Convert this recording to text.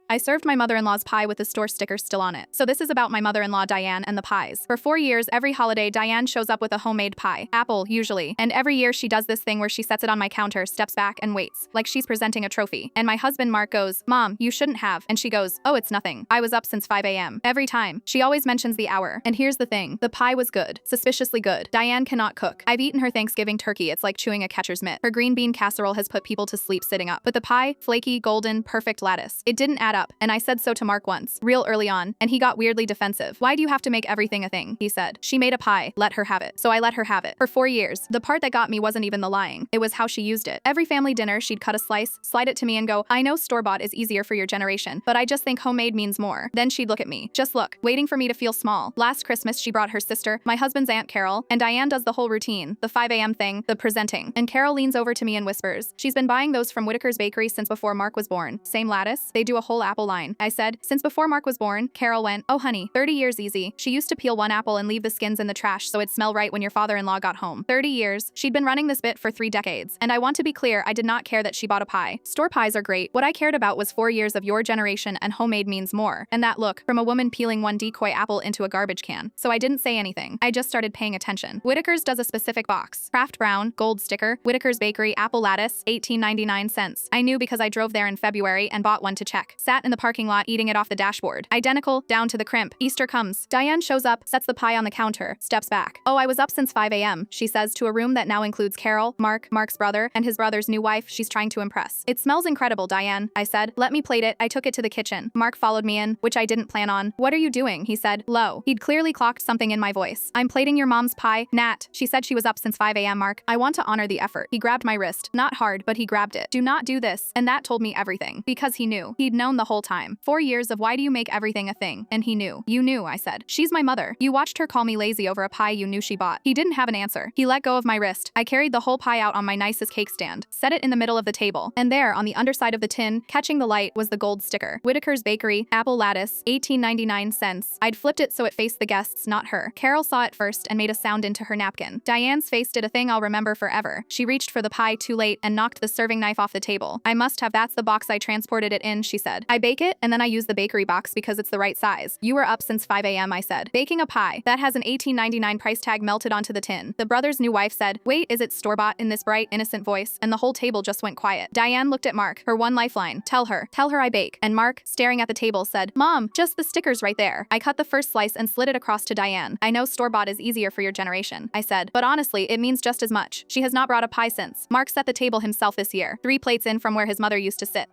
I served my mother-in-law's pie with the store sticker still on it. So this is about my mother-in-law Diane and the pies. For 4 years, every holiday, Diane shows up with a homemade pie. Apple, usually. And every year she does this thing where she sets it on my counter, steps back, and waits. Like she's presenting a trophy. And my husband Mark goes, "Mom, you shouldn't have." And she goes, "Oh, it's nothing. I was up since 5 a.m. Every time. She always mentions the hour. And here's the thing. The pie was good. Suspiciously good. Diane cannot cook. I've eaten her Thanksgiving turkey. It's like chewing a catcher's mitt. Her green bean casserole has put people to sleep sitting up. But the pie, flaky, golden, perfect lattice. It didn't add up. And I said so to Mark once, real early on, and he got weirdly defensive. "Why do you have to make everything a thing?" he said. "She made a pie. Let her have it." So I let her have it. For 4 years. The part that got me wasn't even the lying. It was how she used it. Every family dinner, she'd cut a slice, slide it to me and go, "I know store-bought is easier for your generation, but I just think homemade means more." Then she'd look at me. Just look, waiting for me to feel small. Last Christmas, she brought her sister, my husband's Aunt Carol, and Diane does the whole routine, the 5 a.m. thing, the presenting. And Carol leans over to me and whispers, "She's been buying those from Whitaker's Bakery since before Mark was born. Same lattice. They do a whole apple line." I said, "Since before Mark was born?" Carol went, "Oh honey, 30 years easy. She used to peel one apple and leave the skins in the trash so it'd smell right when your father-in-law got home." 30 years. She'd been running this bit for 3 decades. And I want to be clear, I did not care that she bought a pie. Store pies are great. What I cared about was 4 years of your generation and homemade means more. And that look, from a woman peeling one decoy apple into a garbage can. So I didn't say anything. I just started paying attention. Whitaker's does a specific box. Kraft Brown, gold sticker, Whitaker's Bakery, apple lattice, 18.99 cents. I knew because I drove there in February and bought one to check. Sat in the parking lot eating it off the dashboard. Identical, down to the crimp. Easter comes. Diane shows up, sets the pie on the counter, steps back. "Oh, I was up since 5 a.m., she says to a room that now includes Carol, Mark, Mark's brother, and his brother's new wife she's trying to impress. "It smells incredible, Diane," I said. "Let me plate it." I took it to the kitchen. Mark followed me in, which I didn't plan on. "What are you doing?" he said, low. He'd clearly clocked something in my voice. "I'm plating your mom's pie, Nat. She said she was up since 5 a.m., Mark. I want to honor the effort." He grabbed my wrist. Not hard, but he grabbed it. "Do not do this." And that told me everything. Because he knew. He'd known the whole time. 4 years of why do you make everything a thing? And he knew. "You knew," I said. "She's my mother. You watched her call me lazy over a pie you knew she bought." He didn't have an answer. He let go of my wrist. I carried the whole pie out on my nicest cake stand, set it in the middle of the table, and there, on the underside of the tin, catching the light, was the gold sticker. Whitaker's Bakery, apple lattice, 18.99 cents. I'd flipped it so it faced the guests, not her. Carol saw it first and made a sound into her napkin. Diane's face did a thing I'll remember forever. She reached for the pie too late and knocked the serving knife off the table. "I must have that's the box I transported it in," she said. "I bake it, and then I use the bakery box because it's the right size." "You were up since 5 a.m., I said. "Baking a pie. That has an 18.99 price tag melted onto the tin." The brother's new wife said, "Wait, is it store-bought?" in this bright, innocent voice, and the whole table just went quiet. Diane looked at Mark, her one lifeline. Tell her I bake." And Mark, staring at the table, said, "Mom, just the stickers right there." I cut the first slice and slid it across to Diane. "I know store-bought is easier for your generation," I said, "but honestly, it means just as much. She has not brought a pie since." Mark set the table himself this year, 3 plates in from where his mother used to sit.